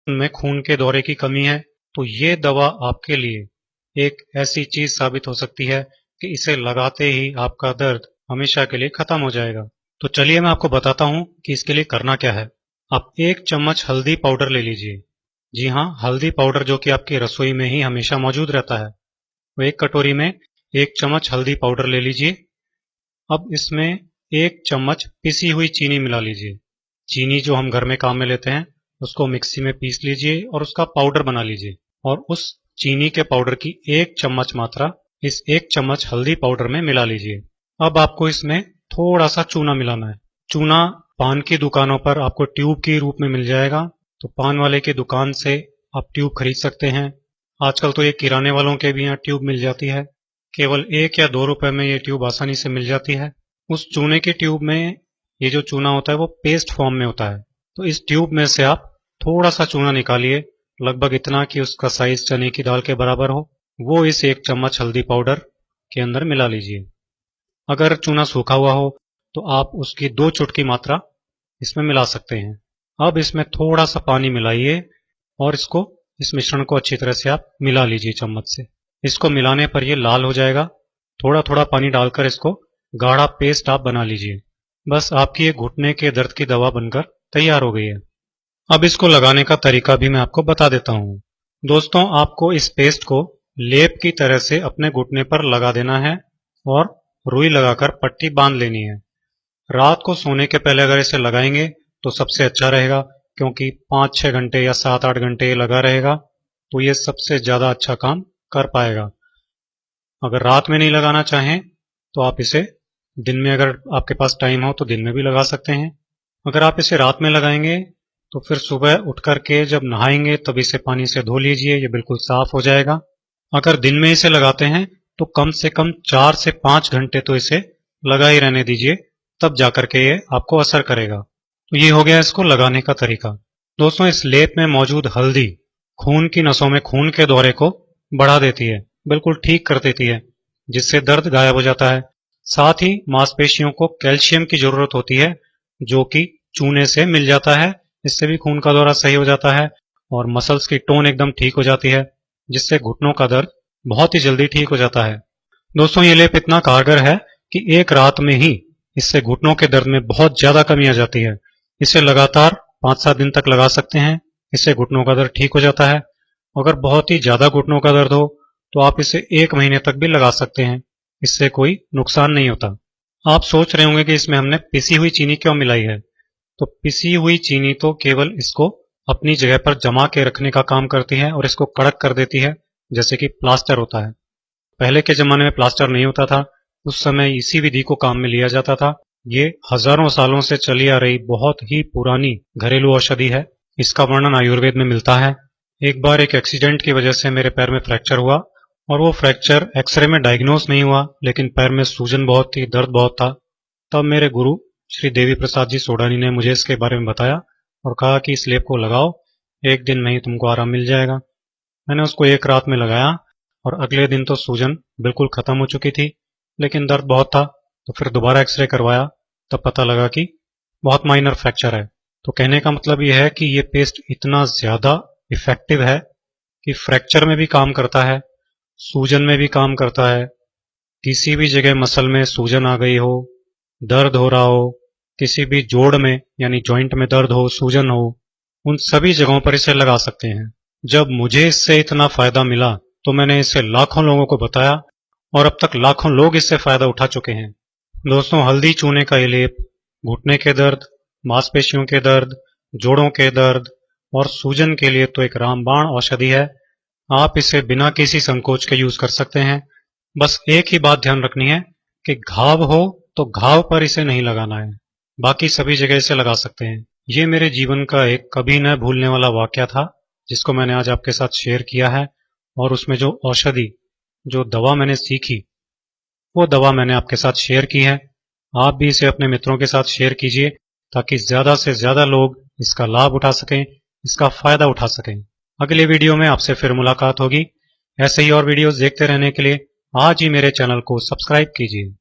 में खून के दौरे की कमी है तो ये दवा आपके लिए एक ऐसी चीज साबित हो सकती है कि इसे लगाते ही आपका दर्द हमेशा के लिए खत्म हो जाएगा। तो चलिए मैं आपको बताता हूं कि इसके लिए करना क्या है। आप 1 चम्मच हल्दी पाउडर ले लीजिए। जी हाँ, हल्दी पाउडर जो कि आपकी रसोई में ही हमेशा मौजूद रहता है। तो 1 कटोरी में 1 चम्मच हल्दी पाउडर ले लीजिए। अब इसमें 1 चम्मच पिसी हुई चीनी मिला लीजिए। चीनी जो हम घर में काम में लेते हैं उसको मिक्सी में पीस लीजिए और उसका पाउडर बना लीजिए और उस चीनी के पाउडर की 1 चम्मच मात्रा इस 1 चम्मच हल्दी पाउडर में मिला लीजिए। अब आपको इसमें थोड़ा सा चूना मिलाना है। चूना पान की दुकानों पर आपको ट्यूब के रूप में मिल जाएगा, तो पान वाले की दुकान से आप ट्यूब खरीद सकते हैं। आजकल तो ये किराने वालों के भी यहाँ ट्यूब मिल जाती है। केवल 1 या 2 रुपए में ये ट्यूब आसानी से मिल जाती है। उस चूने की ट्यूब में ये जो चूना होता है वो पेस्ट फॉर्म में होता है। तो इस ट्यूब में से आप थोड़ा सा चूना निकालिए, लगभग इतना कि उसका साइज चने की दाल के बराबर हो। वो इस 1 चम्मच हल्दी पाउडर के अंदर मिला लीजिए। अगर चूना सूखा हुआ हो तो आप उसकी 2 चुटकी मात्रा इसमें मिला सकते हैं। अब इसमें थोड़ा सा पानी मिलाइए और इस मिश्रण को अच्छी तरह से आप मिला लीजिए चम्मच से। इसको मिलाने पर ये लाल हो जाएगा। थोड़ा थोड़ा पानी डालकर इसको गाढ़ा पेस्ट आप बना लीजिए। बस आपकी ये घुटने के दर्द की दवा बनकर तैयार हो गई है। अब इसको लगाने का तरीका भी मैं आपको बता देता हूँ। दोस्तों, आपको इस पेस्ट को लेप की तरह से अपने घुटने पर लगा देना है और रुई लगाकर पट्टी बांध लेनी है। रात को सोने के पहले अगर इसे लगाएंगे तो सबसे अच्छा रहेगा, क्योंकि 5-6 घंटे या 7-8 घंटे ये लगा रहेगा तो ये सबसे ज्यादा अच्छा काम कर पाएगा। अगर रात में नहीं लगाना चाहें तो आप इसे दिन में, अगर आपके पास टाइम हो तो दिन में भी लगा सकते हैं। अगर आप इसे रात में लगाएंगे तो फिर सुबह उठ करके जब नहाएंगे तब इसे पानी से धो लीजिए, ये बिल्कुल साफ हो जाएगा। अगर दिन में इसे लगाते हैं तो कम से कम 4 से 5 घंटे तो इसे लगा ही रहने दीजिए, तब जाकर के ये आपको असर करेगा। तो ये हो गया इसको लगाने का तरीका। दोस्तों, इस लेप में मौजूद हल्दी खून की नसों में खून के दौरे को बढ़ा देती है, बिल्कुल ठीक कर देती है, जिससे दर्द गायब हो जाता है। साथ ही मांसपेशियों को कैल्शियम की जरूरत होती है, जो कि चूने से मिल जाता है। इससे भी खून का दौरा सही हो जाता है और मसल्स की टोन एकदम ठीक हो जाती है, जिससे घुटनों का दर्द बहुत ही जल्दी ठीक हो जाता है। दोस्तों, ये लेप इतना कारगर है कि एक रात में ही इससे घुटनों के दर्द में बहुत ज्यादा कमी आ जाती है। इसे लगातार 5-7 दिन तक लगा सकते हैं, इससे घुटनों का दर्द ठीक हो जाता है। अगर बहुत ही ज्यादा घुटनों का दर्द हो तो आप इसे 1 महीने तक भी लगा सकते हैं, इससे कोई नुकसान नहीं होता। आप सोच रहे होंगे कि इसमें हमने पिसी हुई चीनी क्यों मिलाई है। तो पिसी हुई चीनी तो केवल इसको अपनी जगह पर जमा के रखने का काम करती है और इसको कड़क कर देती है, जैसे कि प्लास्टर होता है। पहले के जमाने में प्लास्टर नहीं होता था, उस समय इसी विधि को काम में लिया जाता था। ये हजारों सालों से चली आ रही बहुत ही पुरानी घरेलू औषधि है। इसका वर्णन आयुर्वेद में मिलता है। एक बार एक एक्सीडेंट की वजह से मेरे पैर में फ्रैक्चर हुआ और वो फ्रैक्चर एक्सरे में डायग्नोस नहीं हुआ, लेकिन पैर में सूजन बहुत थी, दर्द बहुत था। तब मेरे गुरु श्री देवी प्रसाद जी सोडानी ने मुझे इसके बारे में बताया और कहा कि इस लेप को लगाओ, 1 दिन में ही तुमको आराम मिल जाएगा। मैंने उसको 1 रात में लगाया और अगले दिन तो सूजन बिल्कुल खत्म हो चुकी थी, लेकिन दर्द बहुत था। तो फिर दोबारा एक्सरे करवाया, तब पता लगा कि बहुत माइनर फ्रैक्चर है। तो कहने का मतलब यह है कि ये पेस्ट इतना ज्यादा इफेक्टिव है कि फ्रैक्चर में भी काम करता है, सूजन में भी काम करता है। किसी भी जगह मसल में सूजन आ गई हो, दर्द हो रहा हो, किसी भी जोड़ में यानी जॉइंट में दर्द हो, सूजन हो, उन सभी जगहों पर इसे लगा सकते हैं। जब मुझे इससे इतना फायदा मिला तो मैंने इसे लाखों लोगों को बताया और अब तक लाखों लोग इससे फायदा उठा चुके हैं। दोस्तों, हल्दी चूने का ये लेप घुटने के दर्द, मांसपेशियों के दर्द, जोड़ों के दर्द और सूजन के लिए तो एक रामबाण औषधि है। आप इसे बिना किसी संकोच के यूज कर सकते हैं। बस एक ही बात ध्यान रखनी है कि घाव हो तो घाव पर इसे नहीं लगाना है, बाकी सभी जगह इसे लगा सकते हैं। ये मेरे जीवन का एक कभी न भूलने वाला वाकया था, जिसको मैंने आज आपके साथ शेयर किया है। और उसमें जो औषधि, जो दवा मैंने सीखी, वो दवा मैंने आपके साथ शेयर की है। आप भी इसे अपने मित्रों के साथ शेयर कीजिए, ताकि ज्यादा से ज्यादा लोग इसका लाभ उठा सकें, इसका फायदा उठा सकें। अगले वीडियो में आपसे फिर मुलाकात होगी। ऐसे ही और वीडियोस देखते रहने के लिए आज ही मेरे चैनल को सब्सक्राइब कीजिए।